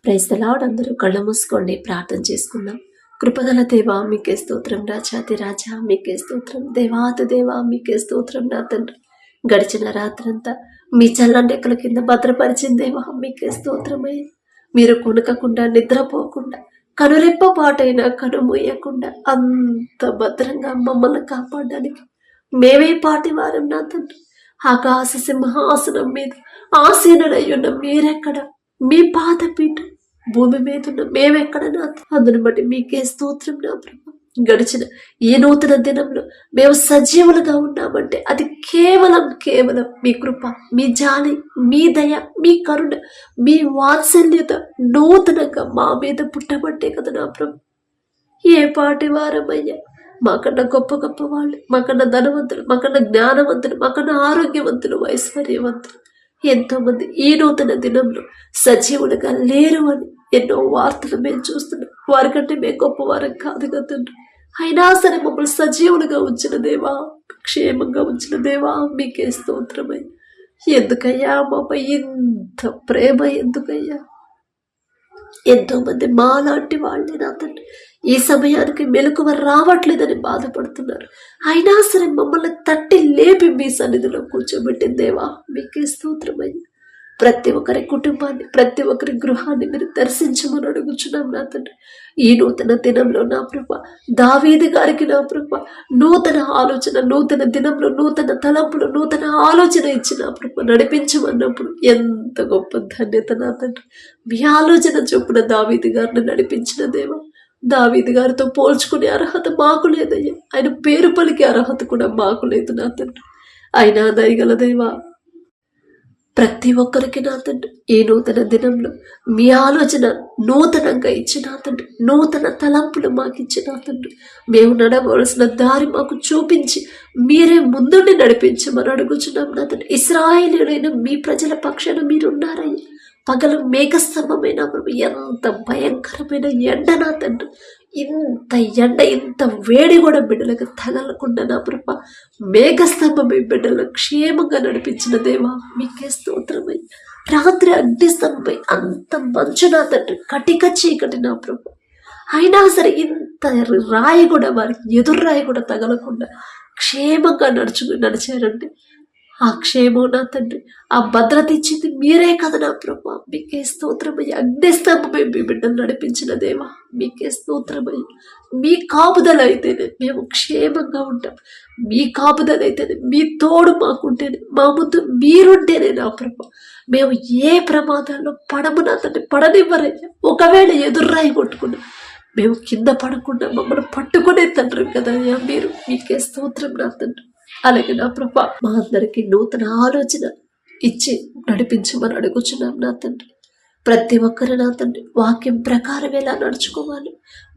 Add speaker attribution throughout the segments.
Speaker 1: Praise the lord. అందరూ కళ్ళు మూసుకోండి, ప్రార్థన చేసుకుందాం. కృపగల దేవా మీకే స్తోత్రం, రాజాతి రాజా మీకే స్తోత్రం, దేవాతి దేవా మీకే స్తోత్రం. నా తండ్రి, గడిచిన రాత్రంతా మీ చల్లని రెక్కల కింద భద్రపరిచిన దేవా మీకే స్తోత్రమయ్య. మీరు కొనకకుండా నిద్రపోకుండా కనురెప్ప పాటైనా కనుమూయకుండా అంత భద్రంగా మమ్మల్ని కాపాడడానికి మేమే పాటి వారం. నా తండ్రి, ఆకాశ సింహాసనం మీద ఆసీనుడయ్యున్న మీరెక్కడ, మీ పాదపీఠం భూమి మీద ఉన్న మేమెక్కడ నా అందుని బట్టి మీకే స్తోత్రం. నా ప్రభు, గడిచిన ఈ నూతన దినంలో మేము సజీవులుగా ఉన్నామంటే అది కేవలం మీ కృప, మీ జాలి, మీ దయ, మీ కరుణ, మీ వాత్సల్యత నూతనంగా మా మీద పుట్టబట్టే కదా నా ప్రభు. ఏ పాటి వారమయ్యా, మాకన్నా గొప్ప గొప్ప వాళ్ళు, మాకన్నా ధనవంతులు, మాకన్నా జ్ఞానవంతులు, మాకన్నా ఆరోగ్యవంతులు, ఐశ్వర్యవంతులు ఎంతో మంది ఈ నూతన దినంలో సజీవులుగా లేరు అని ఎన్నో వార్తలు మేము చూస్తున్నాం. వారికంటే మేము గొప్పవారం కాదు కదండి. అయినా సరే మమ్మల్ని సజీవులుగా ఉంచిన దేవా, క్షేమంగా ఉంచిన దేవా మీకే స్తోత్రమై. ఎందుకయ్యా మాపై ఇంత ప్రేమ? ఎందుకయ్యా? ఎంతో మంది మాలాంటి వాళ్ళే నా తండ్రి ఈ సమయానికి మెలకువ రావట్లేదని బాధపడుతున్నారు. అయినా సరే మమ్మల్ని తట్టి లేపి మీ సన్నిధిలో కూర్చోబెట్టిన దేవా మీకే స్తోత్రమయ్యా. ప్రతి ఒక్కరి కుటుంబాన్ని, ప్రతి ఒక్కరి గృహాన్ని మీరు దర్శించమని అడుగుచున్నాం నా తండ్రి. ఈ నూతన దినంలో నా ప్రభ, దావీదు గారికి నా ప్రభ నూతన ఆలోచన, నూతన దినంలో నూతన తలంపులు, నూతన ఆలోచన ఇచ్చిన ప్రభ నడిపించమన్నప్పుడు ఎంత గొప్ప ధన్యత నా తండ్రి. మీ ఆలోచన చొప్పున దావీదు గారిని నడిపించిన దేవా, దావీదు గారితో పోల్చుకునే అర్హత మాకు లేదయ్యా. ఆయన పేరు పలికే అర్హత కూడా మాకు లేదు నా తండ్రి. అయినా దయగల దేవా, ప్రతి ఒక్కరికి నా తండ్రి ఈ నూతన దినంలో మీ ఆలోచన నూతనంగా ఇచ్చిన తండ్రి, నూతన తలంపులు మాకు ఇచ్చిన తండ్రి, మేము నడవలసిన దారి మాకు చూపించి మీరే ముందుండి నడిపించమని అడుగుచున్నాం నా తండ్రి. ఇశ్రాయేలీయులైన మీ ప్రజల పక్షాన మీరున్నారయ్యా. పగలు మేఘస్తంభమైన ఎంత భయంకరమైన ఎండ నా తండ్రి, ఇంత ఎండ, ఇంత వేడి కూడా బిడ్డలకు తగలకుండా నా ప్రభ మేఘస్తంభమై బిడ్డలను క్షేమంగా నడిపించిన దేవా మీకే స్తోత్రమై. రాత్రి అగ్నిస్తంభమై అంత మంచు నా తండ్రి, కటిక చీకటి నా ప్రభ, అయినా సరే ఇంత రాయి కూడా, వారికి ఎదురు రాయి కూడా తగలకుండా క్షేమంగా నడిచారండి. ఆ క్షేమం నా తండ్రి, ఆ భద్రత ఇచ్చింది మీరే కదా నా ప్రభా మీకే స్తోత్రమయ్య. అగ్నిస్తంభమై మీ బిడ్డను నడిపించిన దేవా మీకే స్తోత్రమయ్య. మీ కాపుదల అయితేనే మేము క్షేమంగా ఉంటాం. మీ కాపుదల అయితేనే, మీ తోడు మాకుంటేనే, మా ముందు మీరుంటేనే నా ప్రభా మేము ఏ ప్రమాదాల్లో పడము నా తండ్రి. పడనివ్వరయ్యా. ఒకవేళ ఎదుర్రాయి కొట్టుకున్నా మేము కింద పడకుండా మమ్మల్ని పట్టుకునే తండ్రి కదా మీరు. మీకే స్తోత్రం నా తండ్రి. అలాగే నా ప్రభా మా అందరికీ నూతన ఆలోచన ఇచ్చి నడిపించమని అడుగుచున్నాం నా తండ్రి. ప్రతి ఒక్కరు నా తండ్రి వాక్యం ప్రకారం ఎలా నడుచుకోవాలి,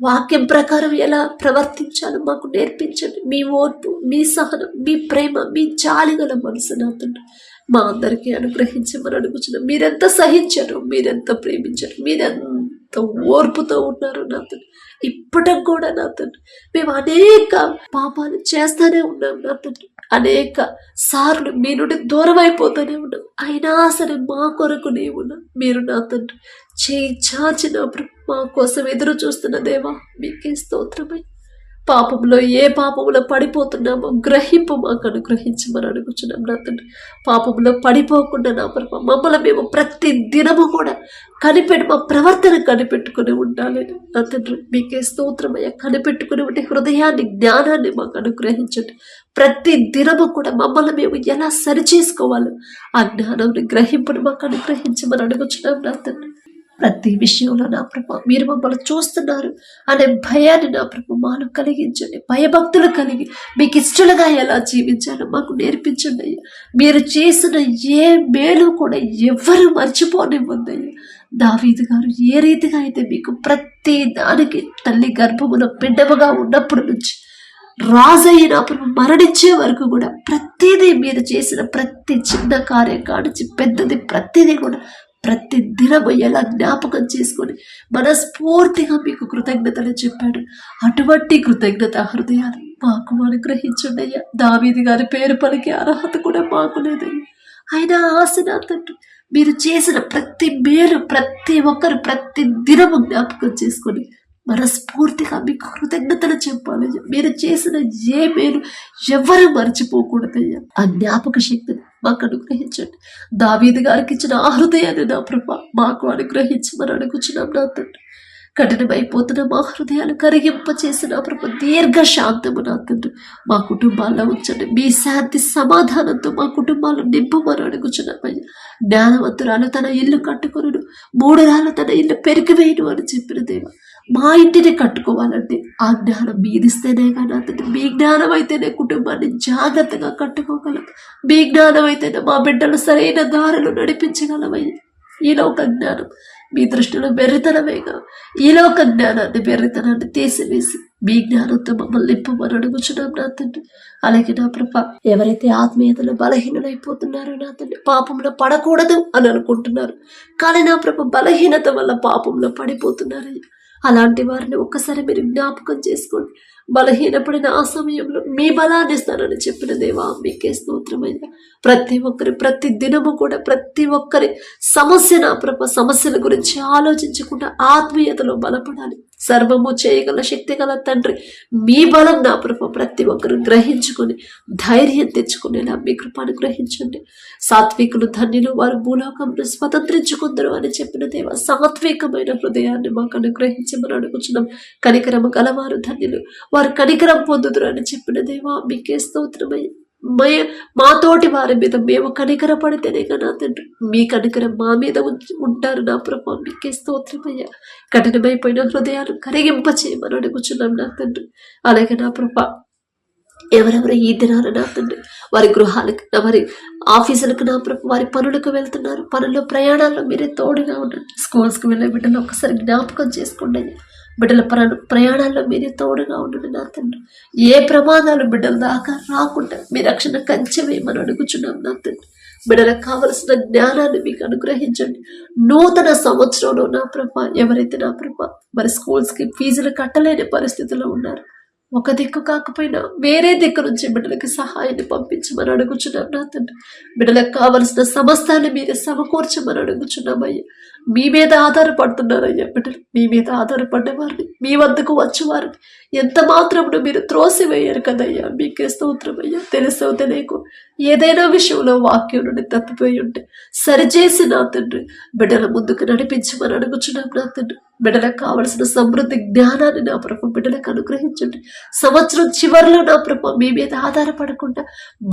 Speaker 1: వాక్యం ప్రకారం ఎలా ప్రవర్తించాలో మాకు నేర్పించండి. మీ ఓర్పు, మీ సహనం, మీ ప్రేమ, మీ జాలి గల మనసు నా తండ్రి మా అందరికీ అనుగ్రహించమని అడుగుచున్నాం. మీరెంత సహించారు, మీరెంత ప్రేమించారు, మీరెంత ఓర్పుతో ఉన్నారు నా తండ్రి. ఇప్పటికి కూడా నా తండ్రి మేము అనేక పాపాలు చేస్తానే ఉన్నాం నా తండ్రి. అనేక సార్లు మీ నుండి దూరం అయిపోతూనే ఉన్నాం. అయినా సరే మా కొరకు నీవున్నా మీరు నా తండ్రి చేయి చాచినప్పుడు మా కోసం ఎదురు చూస్తున్న దేవా మీకే స్తోత్రమై. పాపంలో ఏ పాపంలో పడిపోతున్నామో గ్రహింపు మాకు అనుగ్రహించమని అడుగుచున్నాం నా తండ్రి. పాపంలో పడిపోకుండా నా ప్రభ మమ్మల్ని మేము ప్రతి దినము కూడా మా ప్రవర్తన కనిపెట్టుకుని ఉండాలి నా తండ్రి. మీకే స్తోత్రమయ్య. కనిపెట్టుకుని ఉంటే హృదయాన్ని, జ్ఞానాన్ని మాకు అనుగ్రహించండి. ప్రతి దినము కూడా మమ్మల్ని మేము ఎలా సరిచేసుకోవాలో ఆ జ్ఞానాన్ని, గ్రహింపుని మాకు అనుగ్రహించమని అడుగుచున్నాం నా తండ్రి. ప్రతి విషయంలో నా ప్రభ మీరు మమ్మల్ని చూస్తున్నారు అనే భయాన్ని నా ప్రభ మాలో కలిగించండి. భయభక్తులు కలిగి మీకు ఇష్టలుగా ఎలా జీవించాలో మాకు నేర్పించండి అయ్యా. మీరు చేసిన ఏ మేలు కూడా ఎవ్వరూ మర్చిపోనివ్వద్దయ్యా. దావీదు గారు ఏ రీతిగా అయితే మీకు ప్రతి దానికి తల్లి గర్భములో బిడ్డముగా ఉన్నప్పటి నుంచి రాజైనప్పుడు మరణించే వరకు కూడా ప్రతిదీ మీరు చేసిన ప్రతి చిన్న కార్యం కానించి పెద్దది ప్రతిదీ కూడా ప్రతి దినము ఎలా జ్ఞాపకం చేసుకొని మనస్ఫూర్తిగా మీకు కృతజ్ఞతలు చెప్పాడు. అటువంటి కృతజ్ఞత హృదయాన్ని మాకు అనుగ్రహించండి అయ్యా. దావీదు గారి పేరు పలికే అర్హత కూడా మాకు లేదయ్యా. ఆయన ఆశ నా తండ్రి మీరు చేసిన ప్రతి మేలు ప్రతి ఒక్కరు ప్రతి దినము జ్ఞాపకం చేసుకొని మనస్ఫూర్తిగా మీకు కృతజ్ఞతలు చెప్పాలి. మీరు చేసిన ఏ మేలు ఎవరు మర్చిపోకూడదయ్యా. ఆ జ్ఞాపక శక్తిని మాకు అనుగ్రహించండి. దావీదు గారికి ఇచ్చిన ఆ హృదయాన్ని నా ప్రభ మాకు అనుగ్రహించమని అడుగుచున్నాం నా తండ్రి. కఠినమైపోతున్న మా హృదయాలు కరిగింప చేసిన ప్రభు దీర్ఘ శాంతము నా తండ్రి మా కుటుంబాల్లో ఉంచండి. మీ శాంతి సమాధానంతో మా కుటుంబాలు నింపమని అడుగుచున్నామయ్యా. జ్ఞానవంతురాలు తన ఇల్లు కట్టుకొనును, 3 రాళ్ళు తన ఇల్లు పెరిగివేయను అని చెప్పిన దేవ, మా ఇంటిని కట్టుకోవాలంటే ఆ జ్ఞానం మీదిస్తేనే కానీ అతను మీ జ్ఞానం అయితేనే కుటుంబాన్ని జాగ్రత్తగా కట్టుకోగలం. మీ జ్ఞానం అయితేనే మా బిడ్డలు సరైన దారులు నడిపించగలమయ్యా. ఈ లోక జ్ఞానం మీ దృష్టిలో వెర్రితనమేగా. ఈ లోక జ్ఞానాన్ని వెర్రితనాన్ని తీసివేసి మీ జ్ఞానంతో మమ్మల్ని నింపమని అడుగుచున్నాం నా తండ్రి. అలాగే నా ప్రభ, ఎవరైతే ఆత్మీయతలో బలహీనమైపోతున్నారో నా తండ్రి, పాపంలో పడకూడదు అని అనుకుంటున్నారు కానీ నా ప్రభ బలహీనత వల్ల పాపంలో పడిపోతున్నారయ్యా. అలాంటి వారిని ఒక్కసారి మీరు జ్ఞాపకం చేసుకోండి. బలహీనపడిన ఆ సమయంలో మీ బలాన్ని ఇస్తానని చెప్పిన దేవా మీకే స్తోత్రమయ్యా. ప్రతి ఒక్కరి ప్రతి దినము కూడా ప్రతి ఒక్కరి సమస్య నా ప్రభ సమస్యల గురించి ఆలోచించకుండా ఆత్మీయతలో బలపడాలి. సర్వము చేయగల శక్తి గల తండ్రి మీ బలం నా ప్రభ ప్రతి ఒక్కరు గ్రహించుకొని ధైర్యం తెచ్చుకునేలా మీ కృపను గ్రహించండి. సాత్వికులు ధన్యులు, వారు భూలోకంలో స్వతంత్రించుకుందరు అని చెప్పిన దేవ సాత్వికమైన హృదయాన్ని మాకు అనుగ్రహించమని అడుగుచున్నాం. కనికరము గలవారు ధన్యులు, వారు కనికరం పొందుదురు అని చెప్పిన దేవా మీకే స్తోత్రమయ్య. మా తోటి వారి మీద మేము కనికరపడితేనే కదా తండ్రి మీ కనికరం మా మీద ఉంటారు నా ప్రభా మీకే స్తోత్రమయ్యా. కఠినమైపోయిన హృదయాలు కరిగింప చేయమని అడుగుచున్నాం నా తండ్రి. అలాగే నా ప్రభా, ఎవరెవరు ఈ దినాన నా తండ్రి వారి గృహాలకు వారి ఆఫీసులకు నా ప్రభు వారి పనులకు వెళ్తున్నారు, పనుల్లో ప్రయాణాల్లో మీరే తోడుగా ఉండండి. స్కూల్స్కి వెళ్ళే బిడ్డలు ఒక్కసారి జ్ఞాపకం చేసుకోండి. బిడ్డల ప్రయాణాల్లో మీరే తోడుగా ఉండండి నా తండ్రి. ఏ ప్రమాదాలు బిడ్డల దాకా రాకుండా మీ రక్షణ కంచె వేయమని అడుగుచున్నాం నా తండ్రి. బిడ్డలకు కావలసిన జ్ఞానాన్ని మీకు అనుగ్రహించండి. నూతన సంవత్సరంలో నా ప్రభ ఎవరైతే నా ప్రభ మరి స్కూల్స్కి ఫీజులు కట్టలేని పరిస్థితిలో ఉన్నారు, ఒక దిక్కు కాకపోయినా వేరే దిక్కు నుంచి బిడ్డలకి సహాయాన్ని పంపించమని అడుగుచున్నాం నా తండ్రి. బిడ్డలకు కావలసిన సమస్తాన్ని మీరే సమకూర్చమని అడుగుచున్నామయ్యా. మీ మీద ఆధారపడుతున్నారయ్యా బిడ్డలు. మీ మీద ఆధారపడ్డవారిని, మీ వద్దకు వచ్చేవారిని ఎంత మాత్రమును మీరు త్రోసివేయరు కదయ్యా. మీకే స్తోత్రమయ్యా. తెలుసో తెలియకు ఏదైనా విషయంలో వాక్యం నుండి తప్పిపోయి ఉంటే సరిచేసి నా తండ్రి బిడ్డల ముందుకు నడిపించమని అడుగుచున్నాం నా తండ్రి. బిడ్డలకు కావలసిన సమృద్ధి జ్ఞానాన్ని నా ప్రభు బిడ్డలకు అనుగ్రహించండి. సంవత్సరం చివరిలో నా ప్రభు మీ మీద ఆధారపడకుండా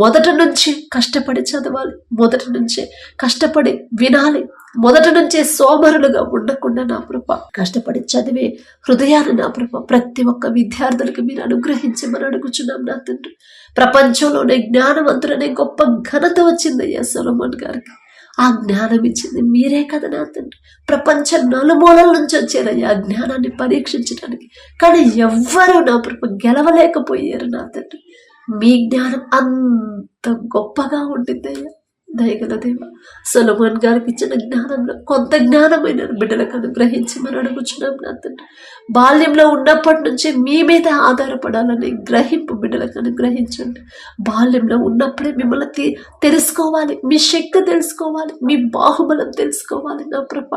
Speaker 1: మొదటి నుంచి కష్టపడి చదవాలి, మొదటి నుంచే కష్టపడి వినాలి, మొదటి నుంచే సోమరులుగా ఉండకుండా నా ప్రభ కష్టపడి చదివే హృదయాన్ని నా ప్రభ ప్రతి ఒక్క విద్యార్థులకు మీరు అనుగ్రహించమని అడుగుచున్నాం నా తండ్రి. ప్రపంచంలోనే జ్ఞానవంతులనే గొప్ప ఘనత వచ్చిందయ్యా సొలొమోన్ గారికి. ఆ జ్ఞానం ఇచ్చింది మీరే కదా నా తండ్రి. ప్రపంచ నలుమూలల నుంచి వచ్చారయ్యా ఆ జ్ఞానాన్ని పరీక్షించడానికి, కానీ ఎవ్వరూ నా ప్రభు గెలవలేకపోయారు నా తండ్రి. మీ జ్ఞానం అంత గొప్పగా ఉంటుందయ్యా. దయగల దేవ, సొలొమోన్ గారికి ఇచ్చిన జ్ఞానంలో కొంత జ్ఞానమైన బిడ్డలకు అనుగ్రహించమని అడుగుచున్నాం నా తండ్రి. బాల్యంలో ఉన్నప్పటి నుంచి మీ మీద ఆధారపడాలని గ్రహింపు బిడ్డలకు అనుగ్రహించండి. బాల్యంలో ఉన్నప్పుడే మిమ్మల్ని తెలుసుకోవాలి, మీ శక్తి తెలుసుకోవాలి, మీ బాహుబలం తెలుసుకోవాలి నా ప్రభ.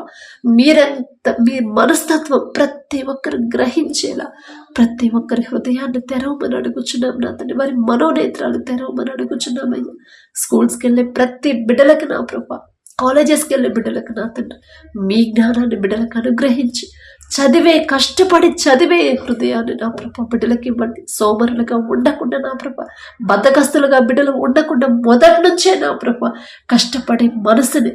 Speaker 1: మీ మనస్తత్వం ప్రతి ఒక్కరు గ్రహించేలా ప్రతి ఒక్కరి హృదయాన్ని తెరవమని అడుగుచున్నాం నా తండ్రి. వారి మనోనేత్రాలు తెరవమని అడుగుచున్నామయ్యా. స్కూల్స్కి వెళ్ళే ప్రతి బిడ్డలకు నా ప్రభ, కాలేజెస్కి వెళ్ళే బిడ్డలకు నా తండ్రి మీ జ్ఞానాన్ని బిడ్డలకు అనుగ్రహించి కష్టపడి చదివే హృదయాన్ని నా ప్రభ బిడ్డలకి ఇవ్వండి. సోమరులుగా ఉండకుండా నా ప్రభ, బద్ధకస్తులుగా బిడ్డలు ఉండకుండా మొదటి నుంచే నా ప్రభ కష్టపడే మనసుని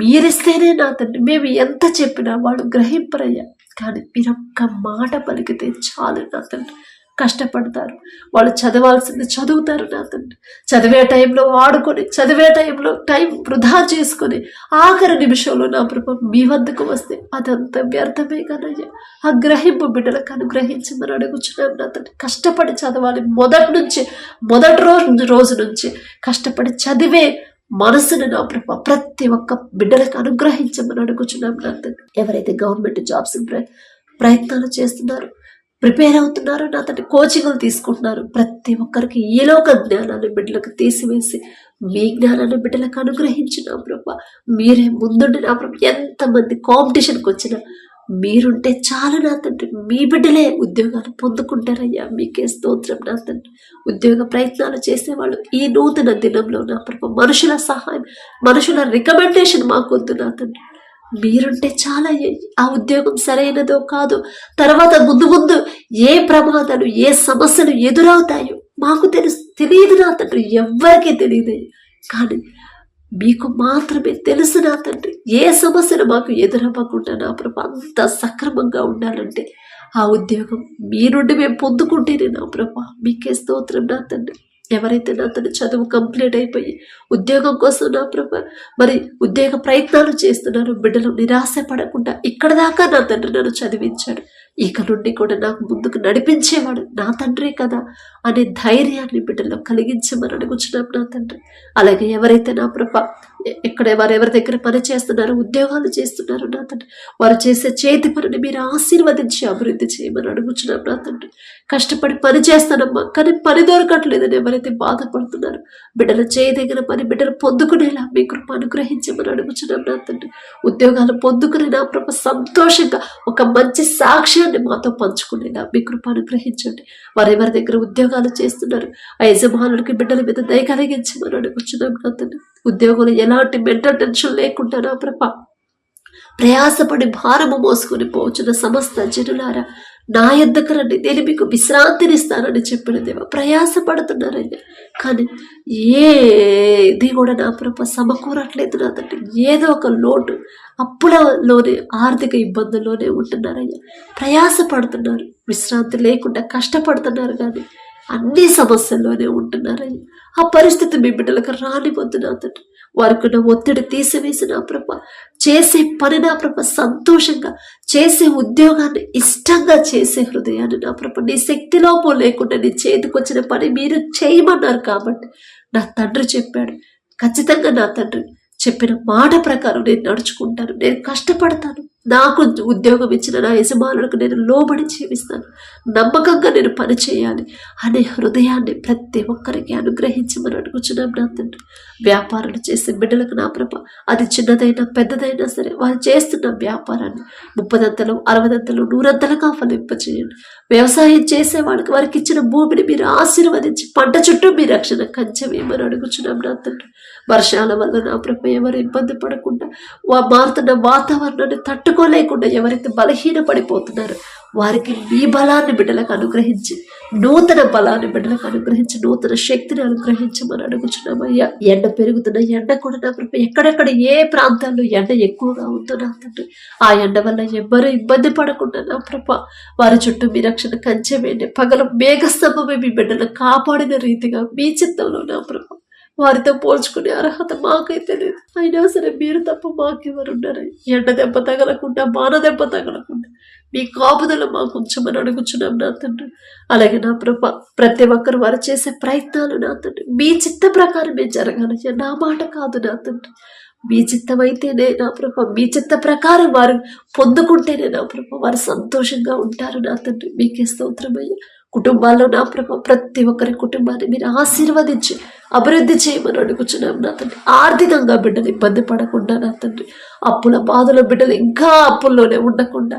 Speaker 1: మీరిస్తేనే నా తండ్రి మేము ఎంత చెప్పినా వాడు గ్రహింపరయ్యా. కానీ మీరు ఒక్క మాట పలికితే చాలు నా తండ్రి కష్టపడతారు. వాళ్ళు చదవాల్సింది చదువుతారు నా తండ్రి. చదివే టైంలో వాడుకొని, చదివే టైంలో టైం వృధా చేసుకొని ఆఖరి నిమిషంలో నా ప్రభు మీ వద్దకు వస్తే అదంతా వ్యర్థమే కదయ్యా. ఆ గ్రహింపు బిడ్డలకు అనుగ్రహించమని అడుగుచున్నాం నా తండ్రి. కష్టపడి చదవాలి, మొదటి రోజు నుంచి కష్టపడి చదివే మనసును నా ప్రభు ప్రతి ఒక్క బిడ్డలకు అనుగ్రహించమని అడుగుచున్నాం నా తండ్రి. ఎవరైతే గవర్నమెంట్ జాబ్స్ ప్రయత్నాలు చేస్తున్నారో ప్రిపేర్ అవుతున్నారు నా తండ్రి, కోచింగ్లు తీసుకుంటున్నారు. ప్రతి ఒక్కరికి ఈ లోక జ్ఞానాన్ని బిడ్డలకు తీసివేసి మీ జ్ఞానాన్ని బిడ్డలకు అనుగ్రహించిన ప్రభా, మీరే ముందుండి నా ప్రభు. ఎంతమంది కాంపిటీషన్కి వచ్చినా మీరుంటే చాలు నా తండ్రి. మీ బిడ్డలే ఉద్యోగాలు పొందుకుంటారయ్యా, మీకే స్తోత్రం నా తండ్రి. ఉద్యోగ ప్రయత్నాలు చేసేవాళ్ళు ఈ నూతన దినంలో నా ప్రభు, మనుషుల సహాయం, మనుషుల రికమెండేషన్ మాకొద్దు నా తండ్రి. మీరుంటే చాలా ఆ ఉద్యోగం సరైనదో కాదు, తర్వాత ముందు ముందు ఏ ప్రమాదాలు ఏ సమస్యలు ఎదురవుతాయో మాకు తెలియదు నా తండ్రి, ఎవ్వరికీ తెలియదు. కానీ మీకు మాత్రమే తెలుసు నా తండ్రి. ఏ సమస్యలు మాకు ఎదురవ్వకుండా నా ప్రభు అంత సక్రమంగా ఉండాలంటే ఆ ఉద్యోగం మీ నుండి మేము పొందుకుంటేనే నా ప్రభు, మీకే స్తోత్రం నా తండ్రి. ఎవరైతే నా తండ్రి చదువు కంప్లీట్ అయిపోయి ఉద్యోగం కోసం నా ప్రభు మరి ఉద్యోగ ప్రయత్నాలు చేస్తున్నారు, బిడ్డలు నిరాశ పడకుండా ఇక్కడ దాకా నా తండ్రి నన్ను చదివించాడు, ఇక నుండి కూడా నాకు ముందుకు నడిపించేవాడు నా తండ్రి కదా అనే ధైర్యాన్ని బిడ్డలో కలిగించమని అడుగుచున్నాం నా తండ్రి. అలాగే ఎవరైతే నా ప్రభ ఇక్కడ వారెవరి దగ్గర పని చేస్తున్నారో, ఉద్యోగాలు చేస్తున్నారు నా తండ్రి, వారు చేసే చేతి పనిని మీరు ఆశీర్వదించి అభివృద్ధి చేయమని అడుగుచున్నాం నా తండ్రి. కష్టపడి పని చేస్తానమ్మా, కానీ పని దొరకట్లేదని ఎవరైతే బాధపడుతున్నారో, బిడ్డలు చేయదగిన పని బిడ్డలు పొందుకునేలా మీ కృప అనుగ్రహించమని అడుగుచున్నాం నా తండ్రి. ఉద్యోగాలు పొందుకునే నా ప్రభ సంతోషంగా ఒక మంచి సాక్ష్యాన్ని మాతో పంచుకునేలా మీ కృప అనుగ్రహించండి. వారెవరి దగ్గర ఉద్యోగాలు చేస్తున్నారు, ఆ యజమానులకి బిడ్డల మీద దయ కలిగించమని అడుగుచున్నాం నా తండ్రి. ఉద్యోగులు ఎలాంటి మెంటల్ టెన్షన్ లేకుండా నా ప్రభ ప్రయాసపడి భారము మోసుకొని పోవచ్చున్న సమస్త జనులారా నా యొద్దకు రండి, నేను మీకు విశ్రాంతినిస్తానని చెప్పిన దేవ. ప్రయాసపడుతున్నారయ్యా, కానీ ఏది కూడా నా ప్రభ సమకూరట్లేదు నా తండ్రి. ఏదో ఒక లోటు, అప్పులలోనే ఆర్థిక ఇబ్బందుల్లోనే ఉంటున్నారయ్యా. ప్రయాసపడుతున్నారు, విశ్రాంతి లేకుండా కష్టపడుతున్నారు, కానీ అన్ని సమస్యల్లోనే ఉంటున్నారయ్యా. ఆ పరిస్థితి మీ బిడ్డలకు రానివద్దు నా తండ్రి. వారికి ఒత్తిడి తీసివేసి నా ప్రభ చేసే పని నా ప్రభ సంతోషంగా చేసే ఉద్యోగాన్ని ఇష్టంగా చేసే హృదయాన్ని నా ప్రభ నీ శక్తిలోపో లేకుండా నీ చేతికొచ్చిన పని మీరు చేయమన్నారు కాబట్టి నా తండ్రి చెప్పాడు. ఖచ్చితంగా నా తండ్రి చెప్పిన మాట ప్రకారం నేను నడుచుకుంటాను, నేను కష్టపడతాను, నాకు ఉద్యోగం ఇచ్చిన నా యజమానులకు నేను లోబడి జీవిస్తాను, నమ్మకంగా నేను పని చేయాలి అనే హృదయాన్ని ప్రతి ఒక్కరికి అనుగ్రహించమని అడుగుచున్నాం నా తండ్రి. వ్యాపారాలు చేసే బిడ్డలకు నా ప్రభ అది చిన్నదైనా పెద్దదైనా సరే, వారు చేస్తున్న వ్యాపారాన్ని 30 60 100గా ఫలింపచేయండి. వ్యవసాయం చేసే వాళ్ళకి వారికి ఇచ్చిన భూమిని మీరు ఆశీర్వదించి పంట చుట్టూ మీ రక్షణ కంచెమేమని అడుగుచున్నాం నా తండ్రి. వర్షాల వల్ల నా ప్రభ ఎవరు ఇబ్బంది పడకుండా, మారుతున్న వాతావరణాన్ని తట్టుకోలేకుండా ఎవరైతే బలహీన పడిపోతున్నారో వారికి మీ బలాన్ని బిడ్డలకు అనుగ్రహించి, నూతన బలాన్ని బిడ్డలకు అనుగ్రహించి, నూతన శక్తిని అనుగ్రహించమని అడుగుచున్నామయ్యా. ఎండ పెరుగుతున్న ఎండ కూడా నా ప్రభ ఎక్కడెక్కడ ఏ ప్రాంతాల్లో ఎండ ఎక్కువగా ఉందో నా తండ్రి, ఆ ఎండ వల్ల ఎవ్వరూ ఇబ్బంది పడకుండా నా ప్రభ వారి చుట్టూ మీ రక్షణ కంచె వేయండి. పగల మేఘస్తంభమే మీ బిడ్డలను కాపాడిన రీతిగా మీ చిత్తంలో నా ప్రభ వారితో పోల్చుకునే అర్హత మాకైతే లేదు. అయినా సరే మీరు తప్ప మాకెవరున్నారు? ఎండ దెబ్బ తగలకుండా, మాన దెబ్బ తగలకుండా మీ కాపుదల మాకు ఉంచమని అడుగుచున్నాం నా తండ్రి. అలాగే నా ప్రభ ప్రతి ఒక్కరు వారు చేసే ప్రయత్నాలు నా తండ్రి మీ చిత్త ప్రకారమే జరగాలి, నా మాట కాదు నా తండ్రి. మీ చిత్తం అయితేనే నా ప్రభ, మీ చిత్త ప్రకారం వారు పొందుకుంటేనే నా ప్రభ వారు సంతోషంగా ఉంటారు నా తండ్రి. మీకే స్తోత్రమయ్యా. కుటుంబాల్లో నా ప్రభ ప్రతి ఒక్కరి కుటుంబాన్ని మీరు ఆశీర్వదించి అభివృద్ధి చేయమని అడుగుచున్నాం నా తండ్రి. ఆర్థికంగా బిడ్డలు ఇబ్బంది పడకుండా నా తండ్రి, అప్పుల బాధల బిడ్డలు ఇంకా అప్పుల్లోనే ఉండకుండా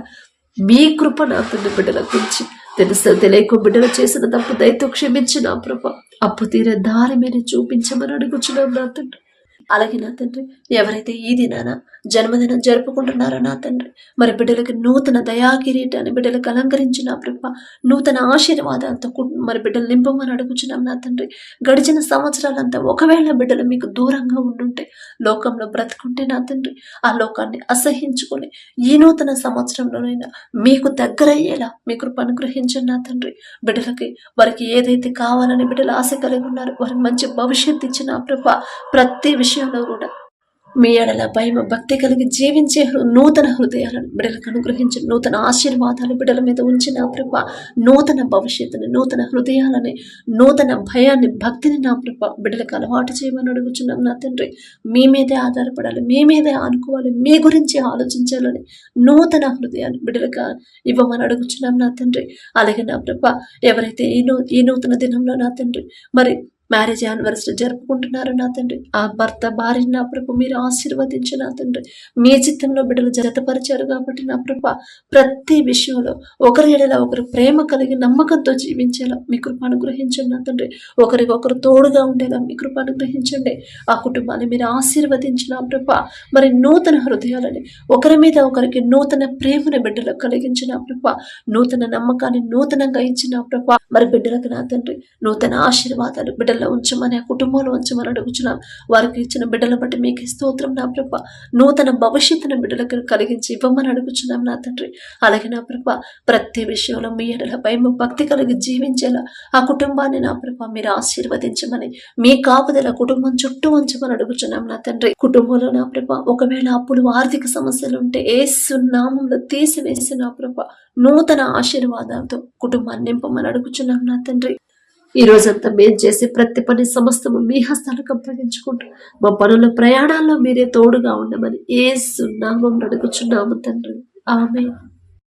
Speaker 1: మీ కృప నా తండ్రి బిడ్డల గురించి తెలుసు తెలియక బిడ్డలు చేసిన తప్పు దయతో క్షమించి నా ప్రభ అప్పు తీరే దారి మీరు చూపించమని అడుగుచున్నాం నా తండ్రి. అలాగే నా తండ్రి ఎవరైతే ఈ దినాన జన్మదినం జరుపుకుంటున్నారో నా తండ్రి, మరి బిడ్డలకి నూతన దయా కిరీటాన్ని బిడ్డలకు అలంకరించి నా ప్రభ నూతన ఆశీర్వాదాలతో మరి బిడ్డలు నింపమని అడుగుచున్నాం నా తండ్రి. గడిచిన సంవత్సరాలంతా ఒకవేళ బిడ్డలు మీకు దూరంగా ఉండుంటే, లోకంలో బ్రతుకుంటే నా తండ్రి ఆ లోకాన్ని అసహించుకొని ఈ నూతన సంవత్సరంలోనైనా మీకు దగ్గరయ్యేలా మీ కృప అనుగ్రహించండి నా తండ్రి. బిడ్డలకి వారికి ఏదైతే కావాలని బిడ్డలు ఆశ కలిగి ఉన్నారు, వారికి మంచి భవిష్యత్తు ఇచ్చిన ప్రభ ప్రతి విషయంలో కూడా మీ ఎడల భయం భక్తి కలిగి జీవించే నూతన హృదయాలను బిడ్డలకు అనుగ్రహించి నూతన ఆశీర్వాదాలు బిడ్డల మీద ఉంచి నా ప్రభ, నూతన భవిష్యత్తుని, నూతన హృదయాలని, నూతన భయాన్ని, భక్తిని నా ప్రభ బిడ్డలకు అలవాటు చేయమని అడుగుచున్నాం నా తండ్రి. మీ మీదే ఆధారపడాలి, మీ మీదే ఆనుకోవాలి, మీ గురించి ఆలోచించాలని నూతన హృదయాన్ని బిడ్డలకు ఇవ్వమని అడుగుచున్నాం నా తండ్రి. అలాగే నా ప్రభ, ఎవరైతే ఈ నూతన దినంలో నా తండ్రి మరి మ్యారేజ్ యానివర్సరీ జరుపుకుంటున్నారు నా తండ్రి, ఆ భర్త భార్యని నా ప్రభు మీరు ఆశీర్వదించి నా తండ్రి, మీ చిత్తంలో బిడ్డలు జతపరిచారు కాబట్టి నా ప్రభ ప్రతి విషయంలో ఒకరి ఎడల ఒకరు ప్రేమ కలిగి నమ్మకంతో జీవించేలా మీ కృప అనుగ్రహించండి నా తండ్రి. ఒకరికొకరు తోడుగా ఉండేలా మీ కృప అనుగ్రహించండి. ఆ కుటుంబాన్ని మీరు ఆశీర్వదించిన ప్రభ మరి నూతన హృదయాలని, ఒకరి మీద ఒకరికి నూతన ప్రేమను బిడ్డలకు కలిగించిన ప్రభ, నూతన నమ్మకాన్ని నూతనంగా ఇచ్చిన ప్రభ మరి బిడ్డలకు నా తండ్రి నూతన ఆశీర్వాదాలు బిడ్డలు ఉంచమని, ఆ కుటుంబంలో ఉంచమని అడుగుచున్నాం. వారికి ఇచ్చిన బిడ్డల బట్టి మీకు స్తోత్రం నా ప్రభ. నూతన భవిష్యత్తును బిడ్డలకు కలిగించి ఇవ్వమని అడుగుచున్నాం నా తండ్రి. అలాగే నా ప్రభ ప్రతి విషయంలో మీ ఎడల భయం భక్తి కలిగి జీవించేలా ఆ కుటుంబాన్ని నా ప్రభ మీరు ఆశీర్వదించమని, మీ కాపుదల కుటుంబం చుట్టూ ఉంచమని అడుగుచున్నాం నా తండ్రి. కుటుంబంలో నా ప్రభ ఒకవేళ అప్పులు ఆర్థిక సమస్యలు ఉంటే యేసు నామములో తీసివేసి నా ప్రభ నూతన ఆశీర్వాదాలతో కుటుంబాన్ని నింపమని అడుగుచున్నాం నా తండ్రి. ఈ రోజంతా మేము చేసే ప్రతి పని సమస్తము మీ హస్తాలకు అప్పగించుకుంటూ మా పనుల ప్రయాణాల్లో మీరే తోడుగా ఉండమని యేసు నామములో అడుగుచున్నాము తండ్రి. ఆమేన్.